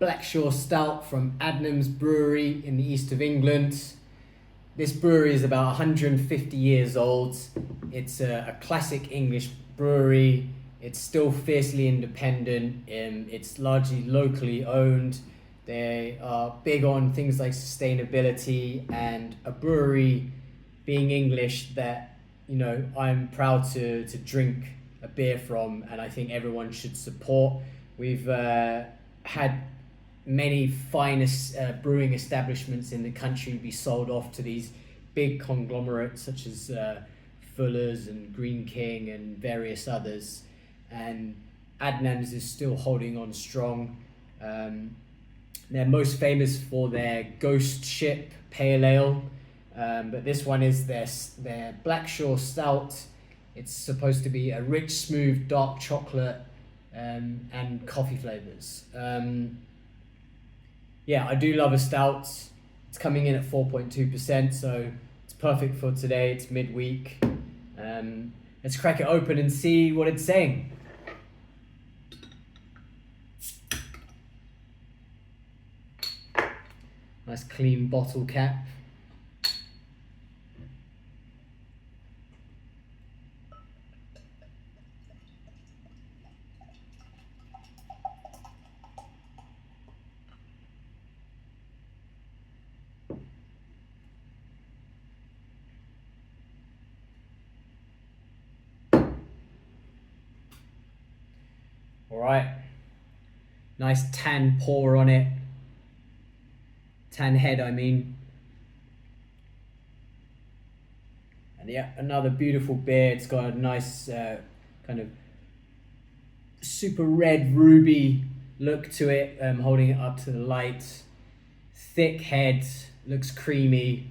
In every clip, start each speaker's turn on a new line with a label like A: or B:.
A: Blackshore Stout from Adnams Brewery in the east of England. This brewery is about 150 years old. It's a classic English brewery. It's still fiercely independent. It's largely locally owned. They are big on things like sustainability, and a brewery being English that, I'm proud to drink a beer from, and I think everyone should support. We've had many finest brewing establishments in the country be sold off to these big conglomerates such as Fuller's and Green King and various others, and Adnams is still holding on strong. They're most famous for their Ghost Ship Pale Ale, but this one is their Blackshore Stout. It's supposed to be a rich, smooth, dark chocolate and coffee flavors. I do love a stout. It's coming in at 4.2%, so it's perfect for today. It's midweek. Let's crack it open and see what it's saying. Nice clean bottle cap. All right, nice tan pour on it. Tan head, I mean. And yeah, another beautiful beer. It's got a nice kind of super red ruby look to it. Holding it up to the light. Thick head, looks creamy.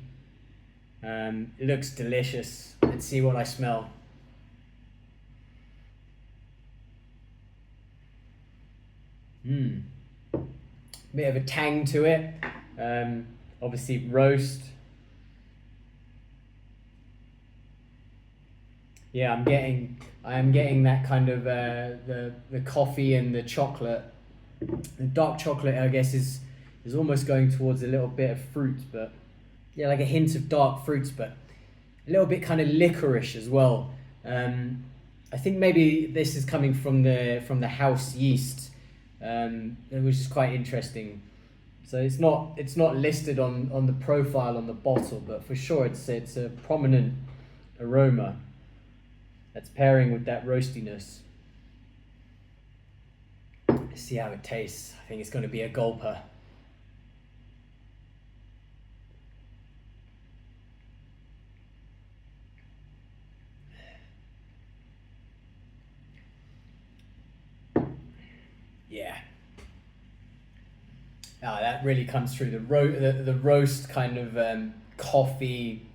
A: It looks delicious. Let's see what I smell. Bit of a tang to it. Obviously roast. Yeah, I am getting that kind of the coffee and the chocolate. The dark chocolate, I guess, is almost going towards a little bit of fruit, but yeah, like a hint of dark fruits, but a little bit kind of licorice as well. I think maybe this is coming from the house yeast, which is quite interesting. So it's not listed on the profile on the bottle, but for sure it's a prominent aroma that's pairing with that roastiness. Let's see how it tastes. I think it's going to be a gulper. Yeah. That really comes through. The roast kind of coffee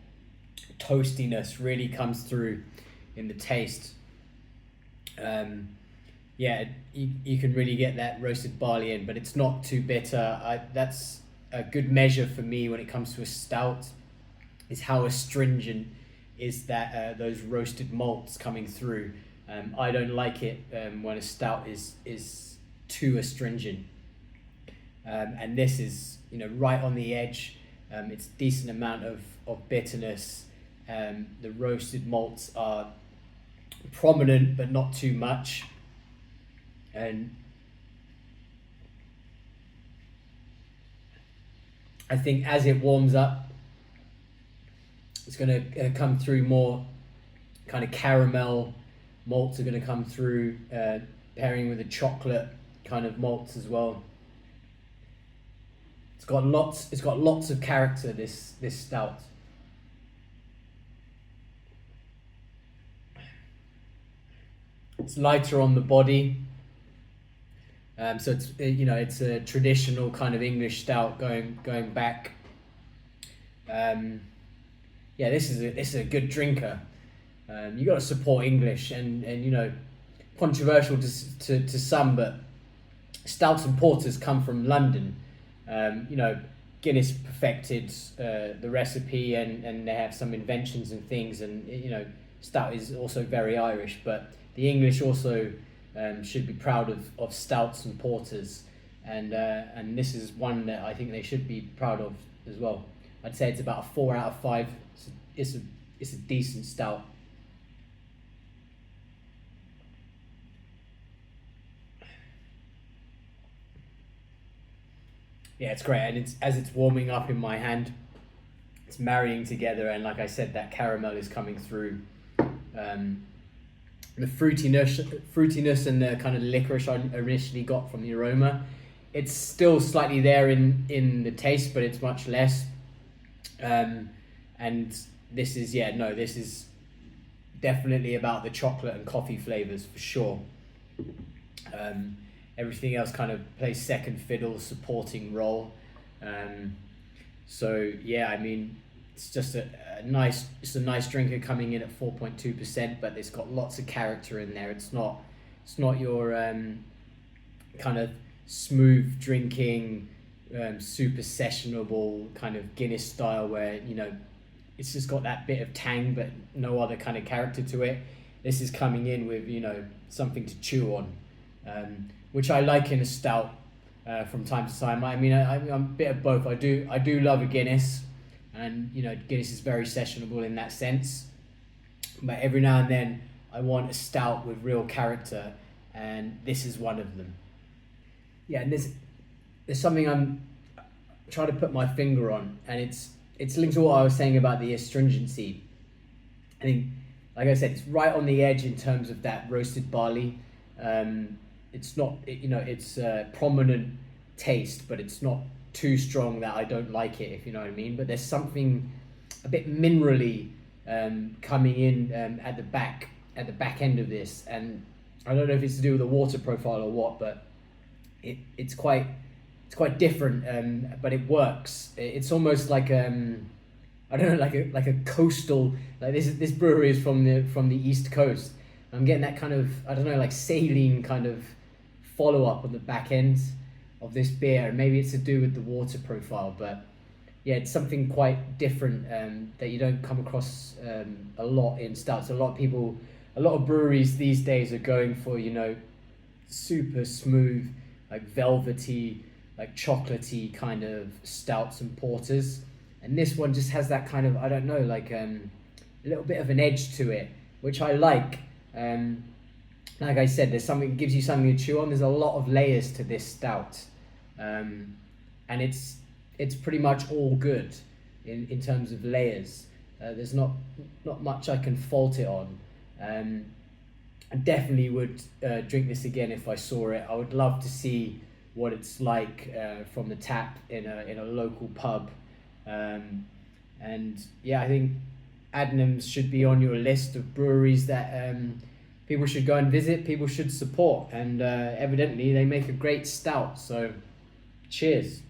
A: toastiness really comes through in the taste. You can really get that roasted barley in, but it's not too bitter. That's a good measure for me when it comes to a stout, is how astringent is that those roasted malts coming through. I don't like it when a stout is too astringent. And this is right on the edge. It's a decent amount of bitterness. The roasted malts are prominent but not too much, and I think as it warms up it's going to come through more. Kind of caramel malts are going to come through, pairing with the chocolate kind of malts as well. It's got lots of character, this stout. It's lighter on the body, so it's a traditional kind of English stout going back. This is a good drinker. You got to support English, and controversial to some, but stouts and porters come from London. Guinness perfected the recipe, and they have some inventions and things, and stout is also very Irish, but the English also should be proud of stouts and porters. and this is one that I think they should be proud of as well. I'd say it's about a 4 out of 5. It's a decent stout. Yeah, it's great, and as it's warming up in my hand, it's marrying together, and like I said, that caramel is coming through. The fruitiness and the kind of licorice I initially got from the aroma, it's still slightly there in the taste, but it's much less. And this is this is definitely about the chocolate and coffee flavors for sure. Everything else kind of plays second fiddle, supporting role. So yeah, I mean, it's just a nice drinker coming in at 4.2%, but it's got lots of character in there. It's not your kind of smooth drinking, super sessionable kind of Guinness style where, you know, it's just got that bit of tang but no other kind of character to it. This is coming in with, you know, something to chew on, which I like in a stout from time to time. I mean, I'm a bit of both. I do love a Guinness, and you know, Guinness is very sessionable in that sense. But every now and then, I want a stout with real character, and this is one of them. Yeah, and there's something I'm trying to put my finger on, and it's linked to what I was saying about the astringency. I think, like I said, it's right on the edge in terms of that roasted barley. It's not, it's a prominent taste, but it's not too strong that I don't like it, if you know what I mean. But there's something a bit minerally coming in at the back end of this, and I don't know if it's to do with the water profile or what, but it's quite different, but it works. It's almost like I don't know, like a coastal, like this brewery is from the East Coast. I'm getting that kind of, I don't know, like saline kind of follow up on the back end of this beer. Maybe it's to do with the water profile, but yeah, it's something quite different that you don't come across a lot in stouts. A lot of breweries these days are going for, you know, super smooth, like velvety, like chocolatey kind of stouts and porters, and this one just has that kind of, I don't know, like a little bit of an edge to it, which I like. Like I said, there's something, gives you something to chew on. There's a lot of layers to this stout, and it's pretty much all good in terms of layers. There's not much I can fault it on. I definitely would drink this again if I saw it. I would love to see what it's like from the tap in a local pub, and yeah, I think Adnams should be on your list of breweries that people should go and visit, people should support, and evidently they make a great stout, so cheers.